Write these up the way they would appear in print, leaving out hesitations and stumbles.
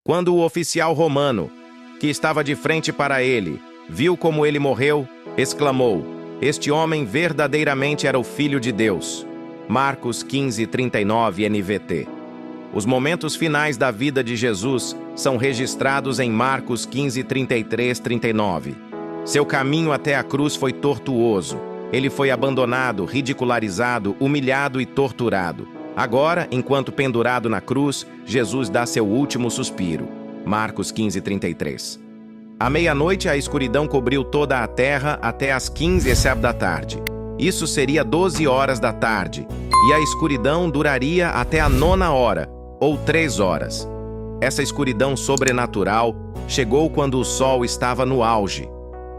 Quando o oficial romano, que estava de frente para ele, viu como ele morreu, exclamou: "Este homem verdadeiramente era o Filho de Deus." Marcos 15:39 NVT. Os momentos finais da vida de Jesus são registrados em Marcos 15:33-39. Seu caminho até a cruz foi tortuoso. Ele foi abandonado, ridicularizado, humilhado e torturado. Agora, enquanto pendurado na cruz, Jesus dá seu último suspiro. Marcos 15:33. À meia-noite, a escuridão cobriu toda a terra até às 15h da tarde. Isso seria 12 horas da tarde, e a escuridão duraria até a 9ª hora, ou 3 horas. Essa escuridão sobrenatural chegou quando o sol estava no auge.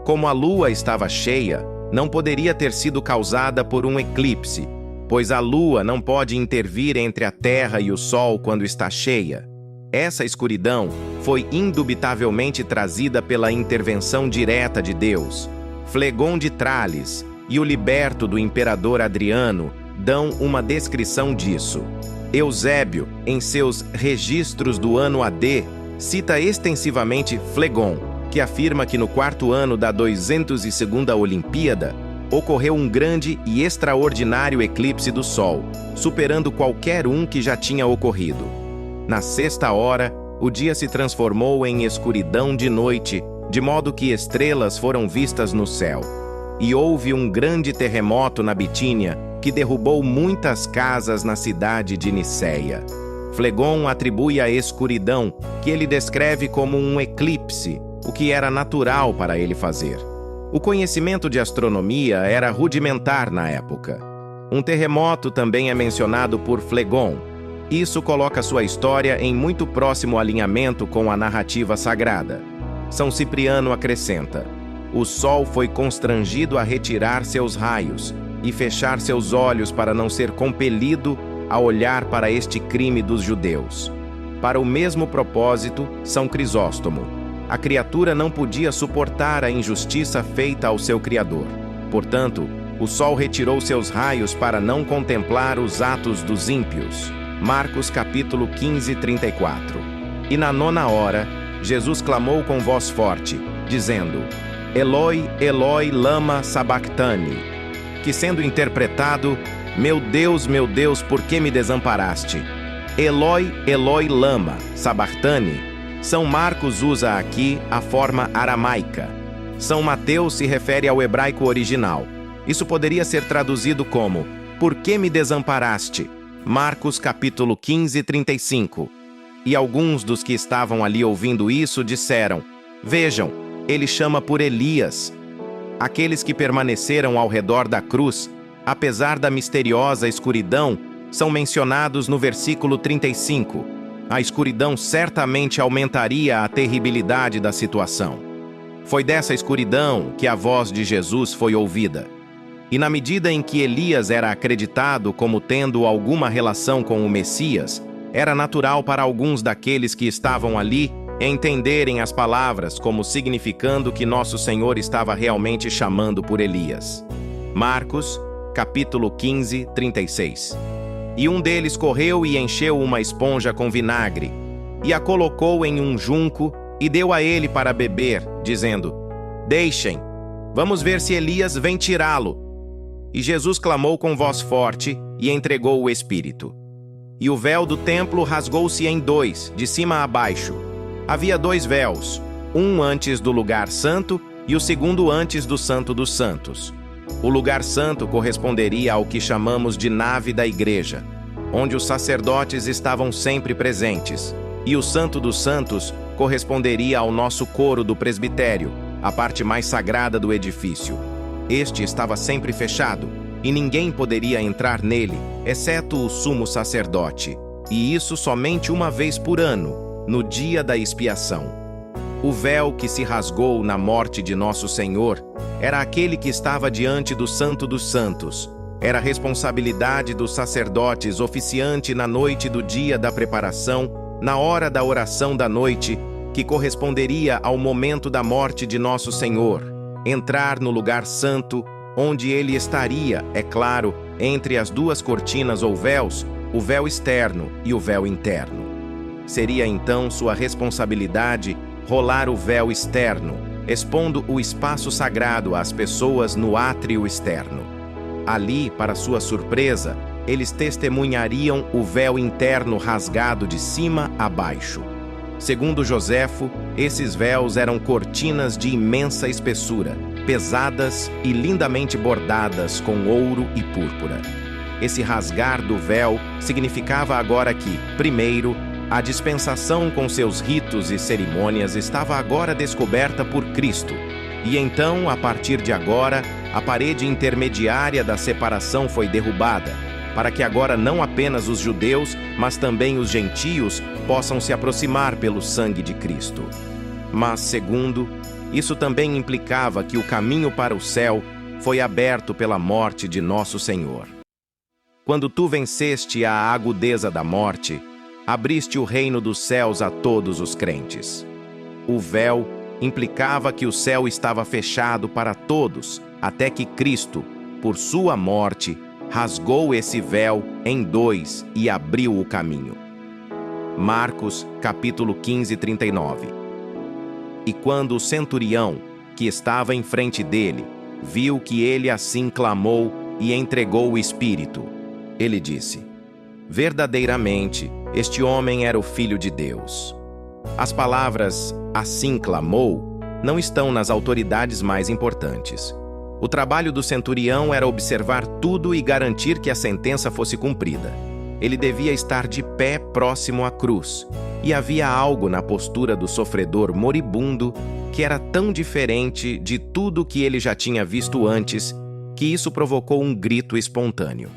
Como a lua estava cheia, não poderia ter sido causada por um eclipse, pois a lua não pode intervir entre a terra e o sol quando está cheia. Essa escuridão foi indubitavelmente trazida pela intervenção direta de Deus. Flegon de Trales e o liberto do imperador Adriano dão uma descrição disso. Eusébio, em seus registros do ano AD, cita extensivamente Flegon, que afirma que no 4º ano da 202ª Olimpíada, ocorreu um grande e extraordinário eclipse do Sol, superando qualquer um que já tinha ocorrido. Na 6ª hora, o dia se transformou em escuridão de noite, de modo que estrelas foram vistas no céu. E houve um grande terremoto na Bitínia, que derrubou muitas casas na cidade de Niceia. Flegon atribui à escuridão, que ele descreve como um eclipse, o que era natural para ele fazer. O conhecimento de astronomia era rudimentar na época. Um terremoto também é mencionado por Flegon. Isso coloca sua história em muito próximo alinhamento com a narrativa sagrada. São Cipriano acrescenta: "O sol foi constrangido a retirar seus raios e fechar seus olhos para não ser compelido a olhar para este crime dos judeus." Para o mesmo propósito, São Crisóstomo: "A criatura não podia suportar a injustiça feita ao seu Criador. Portanto, o sol retirou seus raios para não contemplar os atos dos ímpios." Marcos capítulo 15:34. E na 9ª hora, Jesus clamou com voz forte, dizendo: "Eloi, Eloi, lama sabactani", que sendo interpretado: meu Deus, por que me desamparaste?" Eloi, Eloi, lama sabactani. São Marcos usa aqui a forma aramaica. São Mateus se refere ao hebraico original. Isso poderia ser traduzido como: "Por que me desamparaste?" Marcos capítulo 15:35. E alguns dos que estavam ali ouvindo isso disseram: "Vejam, ele chama por Elias." Aqueles que permaneceram ao redor da cruz, apesar da misteriosa escuridão, são mencionados no versículo 35. A escuridão certamente aumentaria a terribilidade da situação. Foi dessa escuridão que a voz de Jesus foi ouvida. E na medida em que Elias era acreditado como tendo alguma relação com o Messias, era natural para alguns daqueles que estavam ali entenderem as palavras como significando que nosso Senhor estava realmente chamando por Elias. Marcos, capítulo 15:36. E um deles correu e encheu uma esponja com vinagre, e a colocou em um junco e deu a ele para beber, dizendo: "Deixem, vamos ver se Elias vem tirá-lo." E Jesus clamou com voz forte e entregou o Espírito. E o véu do templo rasgou-se em 2, de cima a baixo. Havia 2 véus, um antes do lugar santo e o segundo antes do Santo dos Santos. O lugar santo corresponderia ao que chamamos de nave da igreja, onde os sacerdotes estavam sempre presentes, e o Santo dos Santos corresponderia ao nosso coro do presbitério, a parte mais sagrada do edifício. Este estava sempre fechado, e ninguém poderia entrar nele, exceto o sumo sacerdote, e isso somente uma vez por ano, no dia da expiação. O véu que se rasgou na morte de nosso Senhor era aquele que estava diante do Santo dos Santos. Era responsabilidade dos sacerdotes oficiante na noite do dia da preparação, na hora da oração da noite, que corresponderia ao momento da morte de nosso Senhor, entrar no lugar santo, onde ele estaria, é claro, entre as 2 cortinas ou véus, o véu externo e o véu interno. seria então sua responsabilidade rolar o véu externo, expondo o espaço sagrado às pessoas no átrio externo. Ali, para sua surpresa, eles testemunhariam o véu interno rasgado de cima a baixo. Segundo Joséfo, esses véus eram cortinas de imensa espessura, pesadas e lindamente bordadas com ouro e púrpura. Esse rasgar do véu significava agora que, primeiro, a dispensação com seus ritos e cerimônias estava agora descoberta por Cristo, e então, a partir de agora, a parede intermediária da separação foi derrubada, para que agora não apenas os judeus, mas também os gentios possam se aproximar pelo sangue de Cristo. Mas, segundo, isso também implicava que o caminho para o céu foi aberto pela morte de nosso Senhor. Quando tu venceste a agudeza da morte, abriste o reino dos céus a todos os crentes. O véu implicava que o céu estava fechado para todos, até que Cristo, por sua morte, rasgou esse véu em dois e abriu o caminho. Marcos, capítulo 15, 39. E quando o centurião, que estava em frente dele, viu que ele assim clamou e entregou o Espírito, ele disse: verdadeiramente, este homem era o Filho de Deus. As palavras "assim clamou" não estão nas autoridades mais importantes. O trabalho do centurião era observar tudo e garantir que a sentença fosse cumprida. Ele devia estar de pé próximo à cruz, e havia algo na postura do sofredor moribundo que era tão diferente de tudo que ele já tinha visto antes, que isso provocou um grito espontâneo.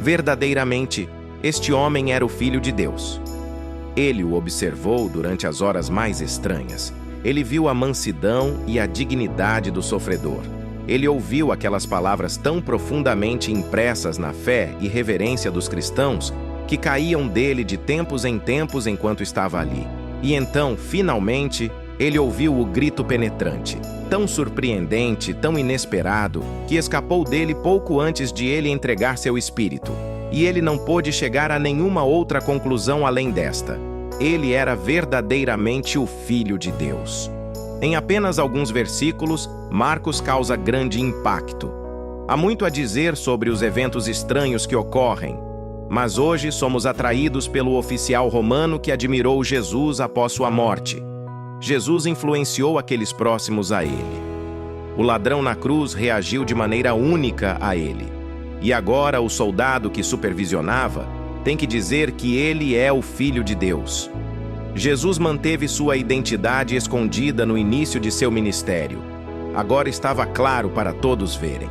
Verdadeiramente, este homem era o Filho de Deus. Ele o observou durante as horas mais estranhas. Ele viu a mansidão e a dignidade do sofredor. Ele ouviu aquelas palavras tão profundamente impressas na fé e reverência dos cristãos que caíam dele de tempos em tempos enquanto estava ali. E então, finalmente, ele ouviu o grito penetrante, tão surpreendente, tão inesperado, que escapou dele pouco antes de ele entregar seu espírito. E ele não pôde chegar a nenhuma outra conclusão além desta: ele era verdadeiramente o Filho de Deus. Em apenas alguns versículos, Marcos causa grande impacto. Há muito a dizer sobre os eventos estranhos que ocorrem, mas hoje somos atraídos pelo oficial romano que admirou Jesus após sua morte. Jesus influenciou aqueles próximos a ele. O ladrão na cruz reagiu de maneira única a ele. E agora o soldado que supervisionava tem que dizer que ele é o Filho de Deus. Jesus manteve sua identidade escondida no início de seu ministério. Agora estava claro para todos verem.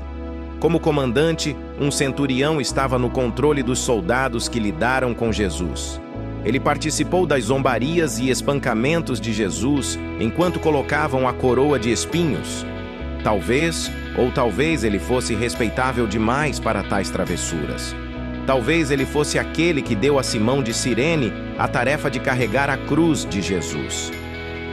Como comandante, um centurião estava no controle dos soldados que lidaram com Jesus. Ele participou das zombarias e espancamentos de Jesus enquanto colocavam a coroa de espinhos. Talvez ele fosse respeitável demais para tais travessuras. Talvez ele fosse aquele que deu a Simão de Cirene a tarefa de carregar a cruz de Jesus.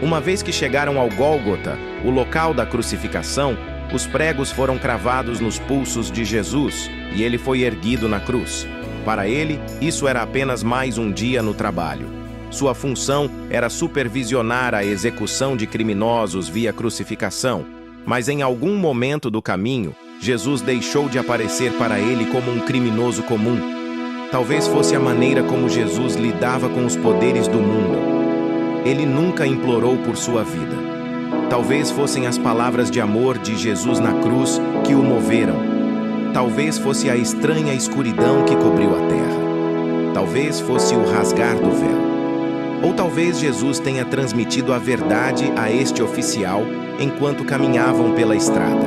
Uma vez que chegaram ao Gólgota, o local da crucificação, os pregos foram cravados nos pulsos de Jesus e ele foi erguido na cruz. Para ele, isso era apenas mais um dia no trabalho. Sua função era supervisionar a execução de criminosos via crucificação, mas em algum momento do caminho, Jesus deixou de aparecer para ele como um criminoso comum. Talvez fosse a maneira como Jesus lidava com os poderes do mundo. Ele nunca implorou por sua vida. Talvez fossem as palavras de amor de Jesus na cruz que o moveram. Talvez fosse a estranha escuridão que cobriu a terra. Talvez fosse o rasgar do véu. Ou talvez Jesus tenha transmitido a verdade a este oficial enquanto caminhavam pela estrada.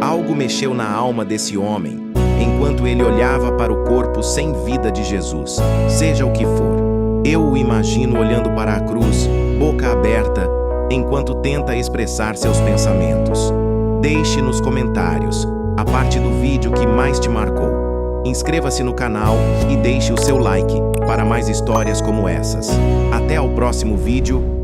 Algo mexeu na alma desse homem, enquanto ele olhava para o corpo sem vida de Jesus, seja o que for. Eu o imagino olhando para a cruz, boca aberta, enquanto tenta expressar seus pensamentos. Deixe nos comentários a parte do vídeo que mais te marcou. Inscreva-se no canal e deixe o seu like para mais histórias como essas. Até ao próximo vídeo.